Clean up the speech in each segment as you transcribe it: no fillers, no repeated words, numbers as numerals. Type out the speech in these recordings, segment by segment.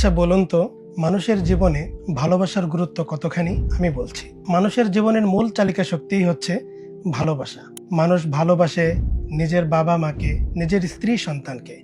আচ্ছা বলুন তো, মানুষের জীবনে ভালোবাসার গুরুত্ব কতখানি? আমি বলছি, মানুষের জীবনের মূল চালিকা শক্তিই হচ্ছে ভালোবাসা। মানুষ ভালোবাসে নিজের বাবা মাকে, নিজের স্ত্রী সন্তানকে।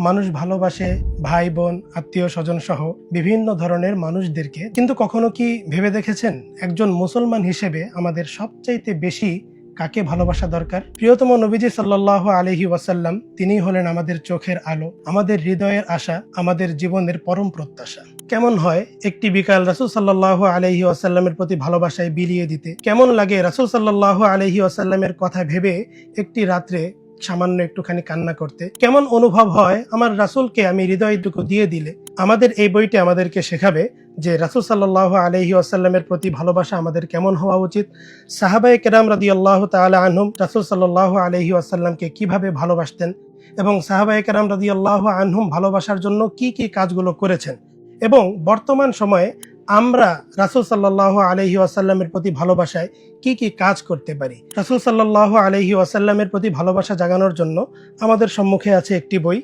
মানুষ ভালোবাসে ভাই বোন, আত্মীয় স্বজন সহ বিভিন্ন ধরনের মানুষদেরকে। কিন্তু কখনো কি ভেবে দেখেছেন, একজন মুসলমান হিসেবে আমাদের সবচাইতে বেশি কাকে ভালোবাসা দরকার? প্রিয়তম নবীজি সাল্লাল্লাহু আলাইহি ওয়াসাল্লাম, তিনিই হলেন আমাদের চোখের আলো, আমাদের হৃদয়ের আশা, আমাদের জীবনের পরম প্রত্যাশা। কেমন হয় একটি বিকাল রাসূল সাল্লাল্লাহু আলাইহি ওয়াসাল্লামের প্রতি ভালোবাসায় বিলিয়ে দিতে? কেমন লাগে রাসূল সাল্লাল্লাহু আলাইহি ওয়াসাল্লামের কথা ভেবে একটি রাত্রে সামান্য একটুখানি কান্না করতে? কেমন অনুভব হয় আমার রাসূলকে আমি হৃদয়টুকু দিয়ে দিলে? আমাদের এই বইটি আমাদেরকে শেখাবে যে রাসূল সাল্লাল্লাহু আলাইহি ওয়াসাল্লামের প্রতি ভালোবাসা আমাদের কেমন হওয়া উচিত। সাহাবায়ে কেরাম রাদিয়াল্লাহু তাআলা আনহুম রাসূল সাল্লাল্লাহু আলাইহি ওয়াসাল্লামকে কিভাবে ভালোবাসতেন এবং সাহাবায়ে কেরাম রাদিয়াল্লাহু আনহুম ভালোবাসার জন্য কি কি কাজগুলো করেছেন, এবং বর্তমান সময়ে আমরা রাসূল সাল্লাল্লাহু আলাইহি ওয়াসাল্লামের প্রতি ভালোবাসায় কি কি কাজ করতে পারি। রাসূল সাল্লাল্লাহু আলাইহি ওয়াসাল্লামের প্রতি ভালোবাসা জাগানোর জন্য আমাদের সম্মুখে আছে একটি বই,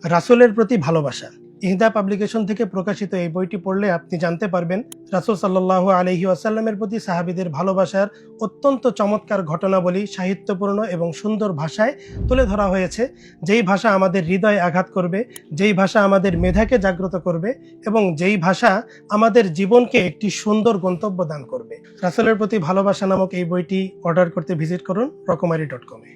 রাসূলের প্রতি ভালোবাসা। ইহদা পাবলিকেশন থেকে প্রকাশিত এই বইটি পড়লে আপনি জানতে পারবেন রাসূল সাল্লাল্লাহু আলাইহি ওয়াসাল্লামের প্রতি সাহাবীদের ভালোবাসার অত্যন্ত চমৎকার ঘটনাবলী সাহিত্যপূর্ণ এবং সুন্দর ভাষায় তুলে ধরা হয়েছে, যেই ভাষা আমাদের হৃদয়ে আঘাত করবে, যেই ভাষা আমাদের মেধাকে জাগ্রত করবে এবং যেই ভাষা আমাদের জীবনকে একটি সুন্দর গন্তব্য দান করবে। রাসূলের প্রতি ভালোবাসা নামক এই বইটি অর্ডার করতে ভিজিট করুন রকমারি.com-এ।